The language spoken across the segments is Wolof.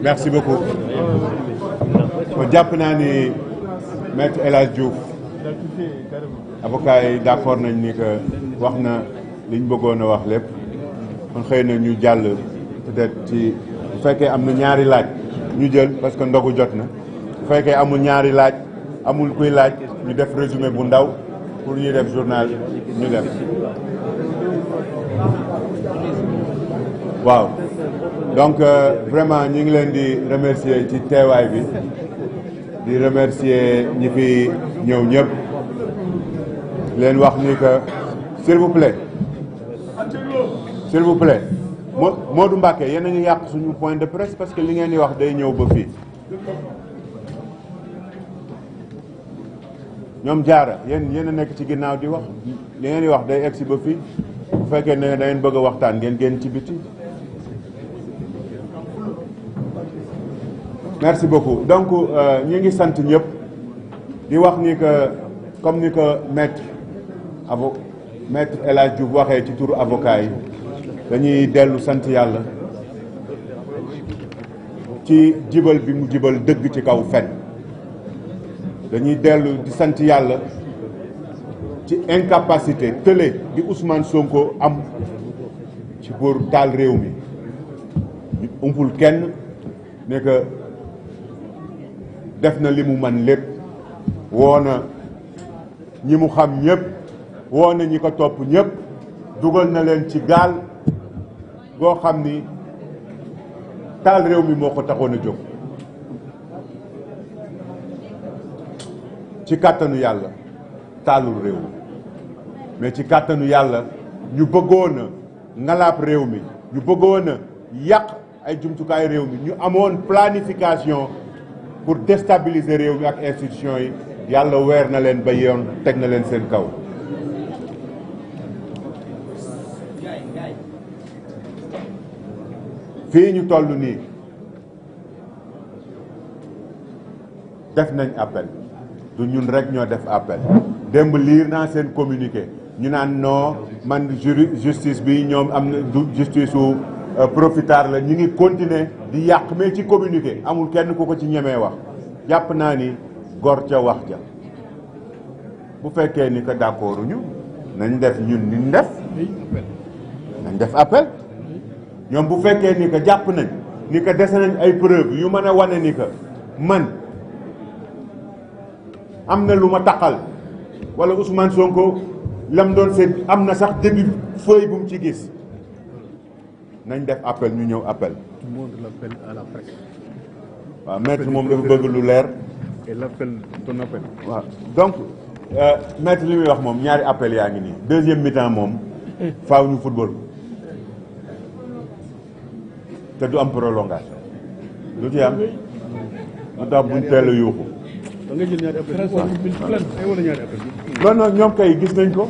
merci beaucoup. jàpp naa ni maître El Hadj Diouf avocat yi d'accord nañ ni que wax na liñ bëggoon a wax lépp kon xëy na ñu jàll peut-être ci bu fekkee am na ñaari laaj ñu jël parce que ndogu jot na bu fekkee amul ñaari laaj amul kuy laaj ñu def résumé bu ndaw pour ñuy def journal ñu def waaw donc vraiment ñu ngi leen di remercier ci teewaay bi di remercier ñi fi ñëw ñëpp leen wax ni que s'il vous plaît Modou Mbacké yéen a ngi yàq suñu point de presse parce que li ngeen di wax day ñëw ba fii ñoom jaara yéen a nekk ci ginnaaw di wax li ngeen di wax day egsi ba fii bu fekkee ne da ngeen bëgg a waxtaan ngeen génn ci biti. merci beaucoup donc ñi ngi sant ñëpp di wax ni que comme ni que maître El Hadj Diouf waxee ci turu avocat yi dañuy dellu sant yàlla ci jibal bi mu jibal dëgg ci kaw fen dañuy dellu di sant yàlla ci incapacité tële di Ousmane Sonko am ci pour taal réew mi ñu umpul kenn ne que def na li mu man lépp woo na ñi mu xam ñëpp woo na ñi ko topp ñëpp dugal na leen ci gaal goo xam ni taal réew mi moo ko taxoon a jóg ci kàttanu yàlla taalul réew mi mais ci kàttanu yàlla ñu bëggoon a ngalaab réew mi ñu bëggoon a yàq ay jumtukaay réew mi ñu amoon planification pour déstabiliser réew mi ak institution yi yàlla weer na leen ba yoon teg na leen seen kaw fii ñu toll nii def nañ appel du ñun rek ñoo def appel démb liir naa seen communiqué ñu naan non man justice bi ñoom am na du justice su profitard la ñu ngi continuer di yàq mais ci communiqué amul kenn ku ko ci ñemee wax jàpp naa ni gor ca wax ja bu fekkee ni que d'accord ñu nañ def ñun niñ def nañ def appel ñoom bu fekkee ni que jàpp nañ ni que dese nañ ay preuve yu mën a wane ni que man am na lu ma taqal wala Ousmane Sonko lam doon seet am na sax début feuille bu mu ci gis nañ def appel ñu ñëw appel. Tout le monde l'appelle à la presse. waaw maître moom dafa bëgg lu leer. Et l'appel, ton appel. waaw donc maître li muy wax moom ñaari appel yaa ngi nii deuxième mi-temps moom faaw ñu football te du am prolongation lu ci am lu tax buñ teel a yuuxu. da nga jël ñaari appel wala ñaari appel. non non ñoom kay gis nañ ko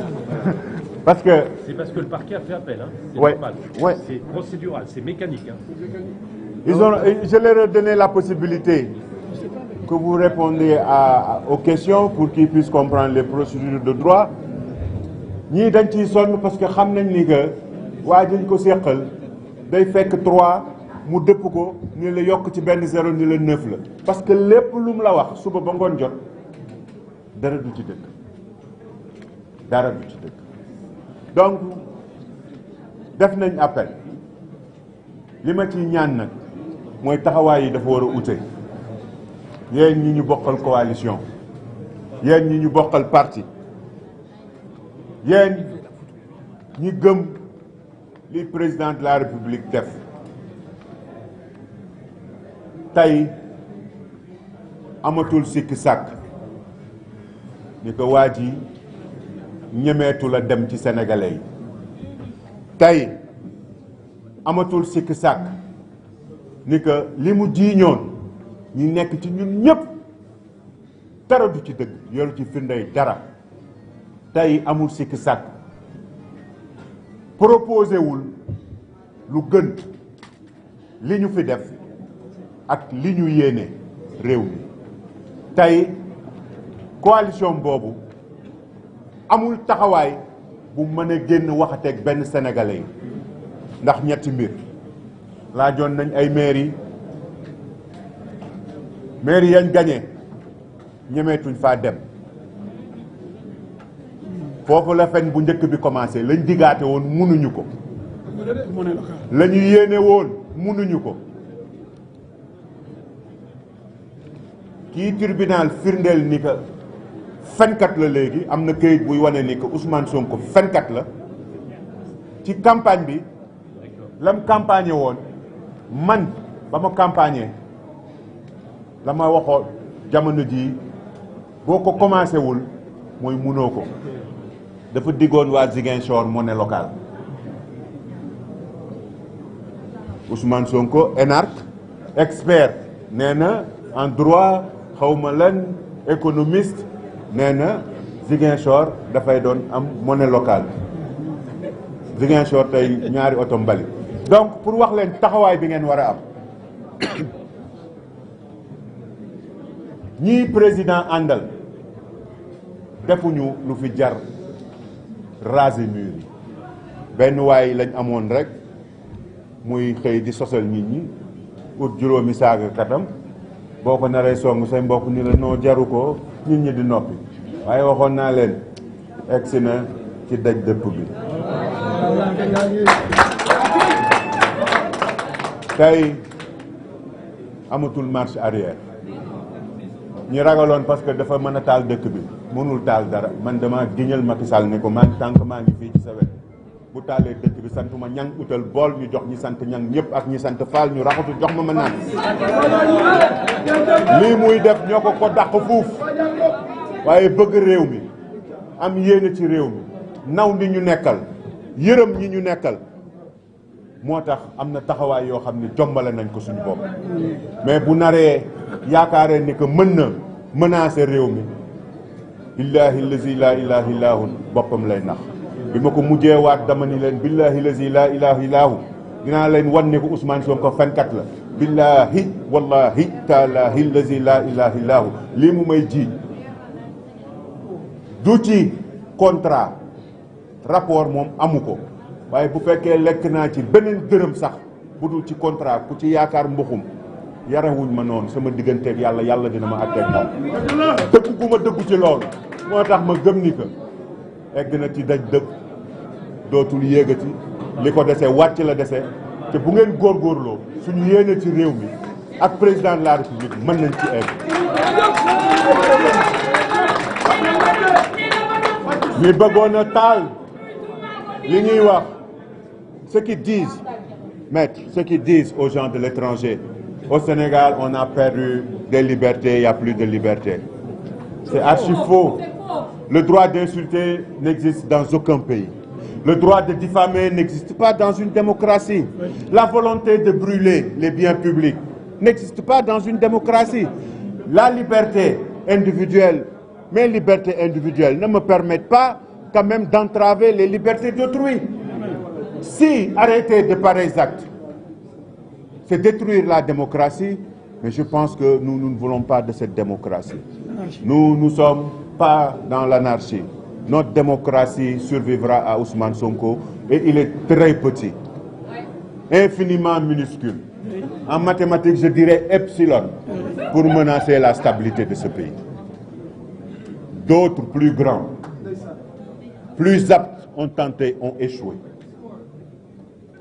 parce que. C'est parce que le parquet a fait appel, hein. C'est ouais, normal. Ouais. C'est procédural, c'est mécanique. Hein. Je leur ai donné la possibilité que vous répondiez aux questions pour qu'ils puissent comprendre les procédures de droit. ñii dañ ciy sonn parce que xam nañ ni que waa dañ ko seqal day fekk 3 mu dëpp ko ni la yokk ci benn 0 ni la 9 la. parce que lépp lu mu la wax suba ba ngoon jot dara du ci dëkk dara du ci dëkk donc def nañ appel li ma ciy ñaan nag mooy taxawaay yi dafa war a ute yéen ñi ñu bokkal coalition yéen ñi ñu bokkal parti yéen ñi gëm li président de la république def tey amatul sikki sàkk ni ko waa ji ñemeetu la dem ci sénégalais yi tey amatul sikki sàkk ni que li mu jiiñoon ñi nekk ci ñun ñëpp dara du ci dëgg yoru ci firndey dara tey amul sikki sàkk proposé wul lu gën li ñu fi def ak li ñu yéene réew mi tey coalition boobu amul taxawaay bu mën a génn waxateeg benn sénégalais yi ndax ñetti mbir laajoon nañ ay mairie yañ gagné ñemeetuñ faa dem foofu la fen bu njëkk bi commencé lañ digaate woon munuñu ko la ñu yéene woon munuñu ko kii tribunal firndeel ni que fenkat la léegi am na këyit buy wane ni que Ousmane Sonko fenkat la ci campagne bi lam campagne woon man ba ma campagne la ma waxoon jamono jii boo ko commencé wul mooy munoo ko dafa diggoon waa Ziguinchor monnaie locale Ousmane Sonko énarque expert nee na en droit xawma lan économiste nee na Ziguinchor dafay doon am monnaie locale Ziguinchor tey ñaari oto mbali donc pour wax leen taxawaay bi ngeen war a am ñii président àndal defuñu lu fi jar raser mur yi benn waay lañ amoon rek muy xëy di sosal nit ñi ut juróomi saaga katam boo ko naree song say mbokk ni la noo jaru ko nit ñi di noppi waaye waxoon naa leen egsi na ci daj dëpp bi tey amatul marche arrière ñi ragaloon parce que dafa mën a taal dëkk bi mënul taal dara man dama giñal Macky Sall ne ko man tànk maa ngi fii ci sa wet bu taalee dëkk bi santuma ñang utal bool ñu jox ñi sant ñang ñëpp ak ñi sant faal ñu raxatu jox ma naan lii muy def ñoo ko dàq fuuf waaye bëgg réew mi am yéene ci réew mi naw ni ñu nekkal yërëm ñi ñu nekkal moo tax am na taxawaay yoo xam ne jombale nañ ko suñu bopp mais bu naree yaakaaree ni que mën na menacer réew mi billahi lazi la ilaha illahu boppam lay nax bi ma ko mujjee waat dama ni leen billahi lazi la ilaha illahu dinaa leen wan ne ko Ousmane Sonko fenkat la billahi wallahi taalahi lazi la ilaha illahu lii mu may jiiñ du ci contrat rapport moom amu ko waaye bu fekkee lekk naa ci beneen dërëm sax bu dul ci contrat ku ci yaakaar mbuxum yarewuñ ma noonu sama digganteeg yàlla yàlla dina ma àtteeg moom dëggu gu ma dëggu ci loolu moo tax ma gëm ni que egg na ci daj dëpp dootul yéegati li ko dese wàcc la dese te bu ngeen góorgóorloo suñu yéene ci réew mi ak président de la république mën nañ ci egg ñi bëggoon a taal li ñuy wax ce qu'ils disent maître ce qu'ils disent aux gens de l'étranger au Sénégal on a perdu des libertés il y a plus de liberté c'est archi faux le droit d'insulter n'existe dans aucun pays le droit de diffamer n'existe pas dans une démocratie la volonté de brûler les biens publics n'existe pas dans une démocratie la liberté individuelle mes libertés individuelles ne me permettent pas quand même d'entraver les libertés d'autrui. Si arrêter de pareils actes, c'est détruire la démocratie, mais je pense que nous ne voulons pas de cette démocratie. Nous ne sommes pas dans l'anarchie. Notre démocratie survivra à Ousmane Sonko et il est très petit, infiniment minuscule. En mathématiques, je dirais epsilon pour menacer la stabilité de ce pays. D'autres plus grands, plus aptes ont tenté, ont échoué.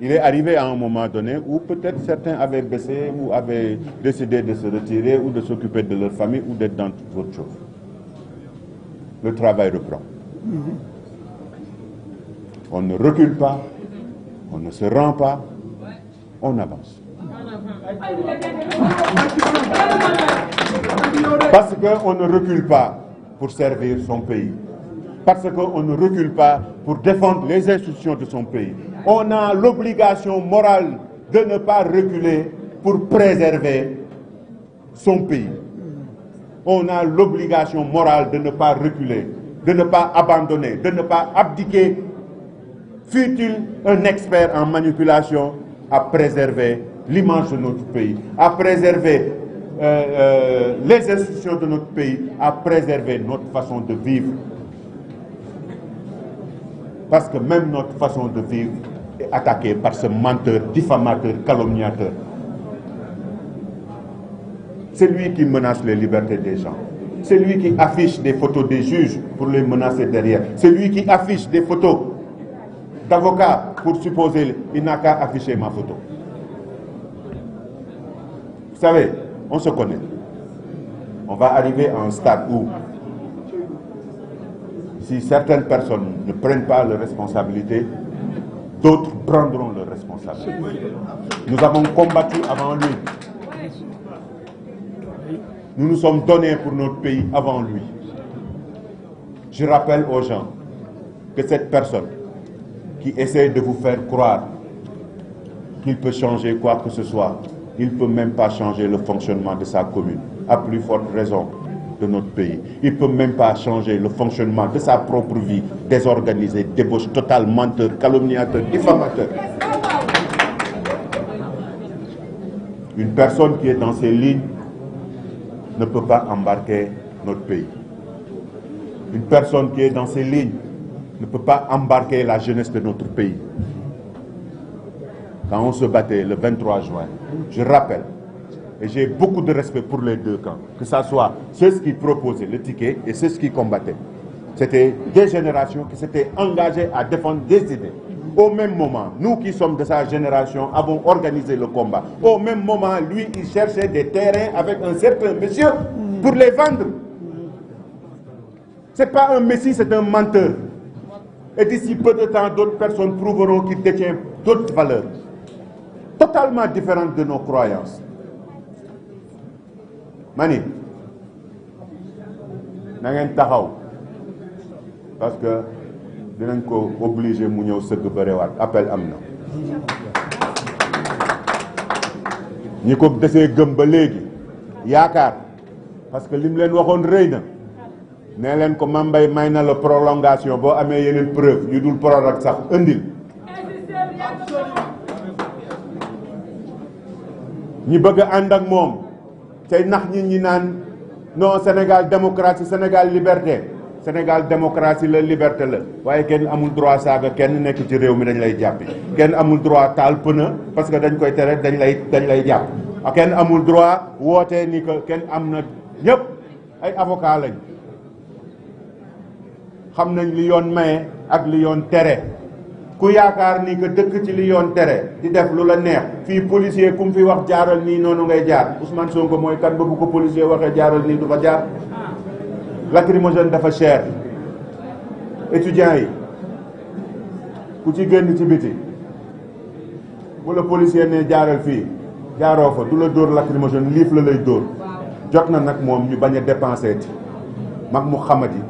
Il est arrivé à un moment donné où peut-être certains avaient baissé ou avaient décidé de se retirer ou de s'occuper de leur famille ou d'être dans autre chose. Le travail reprend. On ne recule pas, on ne se rend pas, on avance. Parce qu'on ne recule pas pour servir son pays. Parce qu'on ne recule pas pour défendre les institutions de son pays. On a l'obligation morale de ne pas reculer pour préserver son pays. On a l'obligation morale de ne pas reculer, de ne pas abandonner, de ne pas abdiquer, fût-il un expert en manipulation, à préserver l'image de notre pays, à préserver les institutions de notre pays, à préserver notre façon de vivre. Parce que même notre façon de vivre est attaqué par ce menteur, diffamateur, calomniateur. C'est lui qui menace les libertés des gens. C'est lui qui affiche des photos des juges pour les menacer derrière. C'est lui qui affiche des photos d'avocats pour supposer il n'a qu'à afficher ma photo. Vous savez, on se connaît. On va arriver à un stade où, si certaines personnes ne prennent pas leurs responsabilités, d'autres prendront leurs responsabilités. Nous avons combattu avant lui. Nous nous sommes donnés pour notre pays avant lui. Je rappelle aux gens que cette personne qui essaie de vous faire croire qu'il peut changer quoi que ce soit, il ne peut même pas changer le fonctionnement de sa commune, à plus forte raison de notre pays. Il ne peut même pas changer le fonctionnement de sa propre vie, désorganisée, débauche totale, menteur, calomniateur, diffamateur. Une personne qui est dans ces lignes ne peut pas embarquer notre pays. Une personne qui est dans ces lignes ne peut pas embarquer la jeunesse de notre pays. Quand on se battait le 23 juin, je rappelle, et j'ai beaucoup de respect pour les deux camps, que ce soit ceux qui proposaient le ticket et ceux qui combattaient. C'était des générations qui s'étaient engagées à défendre des idées. Au même moment, nous qui sommes de sa génération avons organisé le combat. Au même moment, lui, il cherchait des terrains avec un certain monsieur pour les vendre. Ce n'est pas un messie, c'est un menteur. Et d'ici peu de temps, d'autres personnes prouveront qu'il détient d'autres valeurs, totalement différentes de nos croyances. Mani, na ngeen taxaw parce que dinañ ko obligé mu ñëw sëgg bërewaat appel am na. ñi ko desee gëm ba léegi yaakaar parce que lim leen waxoon rëy na nee leen ko Mambay may na la prolongation boo amee yeneen preuve yu dul prorogue sax indil. ñi bëgg a ànd ak moom tey nax ñi naan non Sénégal démocratie Sénégal liberté. Sénégal démocratie la liberté la waaye kenn amul droit saaga kenn nekk ci réew mi dañ lay jàppi kenn amul droit taal pneu parce que dañ koy tere dañ lay jàpp kenn amul droit wootee ni que kenn am na ñëpp ay avocat lañ xam nañ li yoon maye ak li yoon tere ku yaakaar ni que dëkk ci li yoon tere di def lu la neex fii policier ku mu fi wax jaaral nii noonu ngay jaar Ousmane Sonko mooy kan ba bu ko policier waxee jaaral nii du fa jaar. Lacrymogène dafa cher étudiants yi ku ci génn ci biti bu la policier ne jaaral fii jaaroo fa du la dóor lacrymogène liif la lay dóor jot na nag moom ñu bañ a dépensé ci mag mu xamadi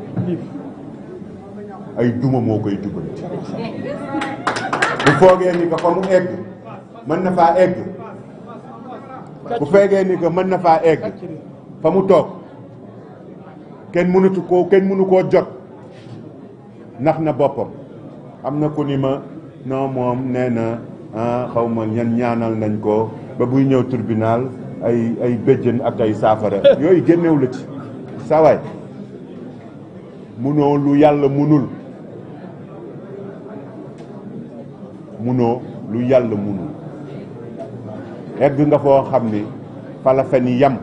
ay duma moo koy dubanti bu foogee ni que fa mu egg mën na faa egg bu feegee ni que mën na faa egg fa mu toog kenn mënu koo jot nax na boppam. am na ku ni ma non moom nee na xaw ma ñaanal nañ ko ba buy ñëw tribunal ay béjjën ak ay saafara yooyu génnew la ci sawaay munoo lu yàlla munul egg nga foo xam ni fa la fen yam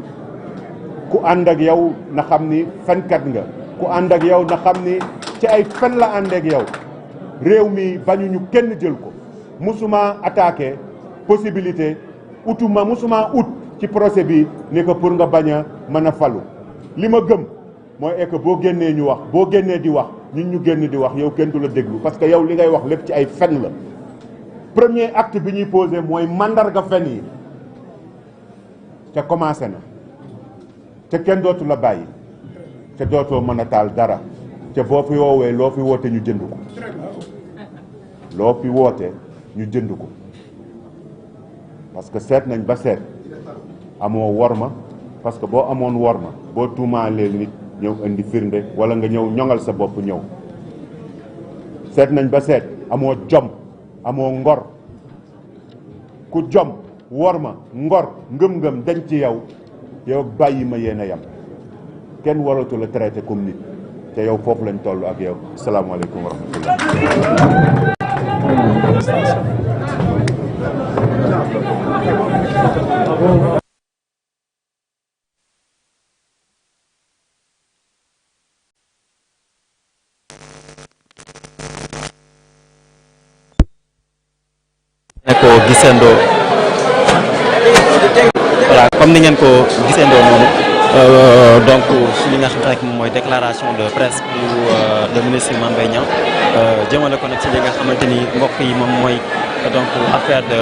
ku ànd ak yow na xam ni fenkat nga ku ànd ak yow na xam ni ci ay fen la ànd ak yow réew mi bañuñu kenn jël ko musuma attaqué possibilité musuma ut ci procès bi ni ko pour nga bañ a mën a falu li ma gëm mooy que boo génnee ñu wax boo génnee di wax ñun ñu génn di wax yow kenn du la déglu parce que yow li ngay wax lépp ci ay fen la premier acte bi ñuy posé mooy mandarga fen yi te commencé na te kenn dootu la bàyyi te dootoo mën a taal dara te boo fi woowee loo fi woote ñu jënd ko loo fi woote ñu jënd ko parce que seet nañ ba seet amoo worma parce que boo amoon worma boo tuumaalee nit ñëw indi firnde wala nga ñëw ñoŋal sa bopp ñëw seet nañ ba seet amoo jom amoo ngor ku jom worma ngor ngëm-ngëm dañ ci yow bàyyi ma yéen a yam kenn waratu la traité comme nit te yow foofu lañ toll ak yow asalaamaaleykum wa rahmatullah ko gisandoo voilà comme ni ngeen ko gisandoo noonu donc si li nga xam rek moom mooy déclaration de presse bu le ministre Mame Mbaye Niang jëmale ko nag ci li nga xamante ni mbokk yi moom mooy donc affaire de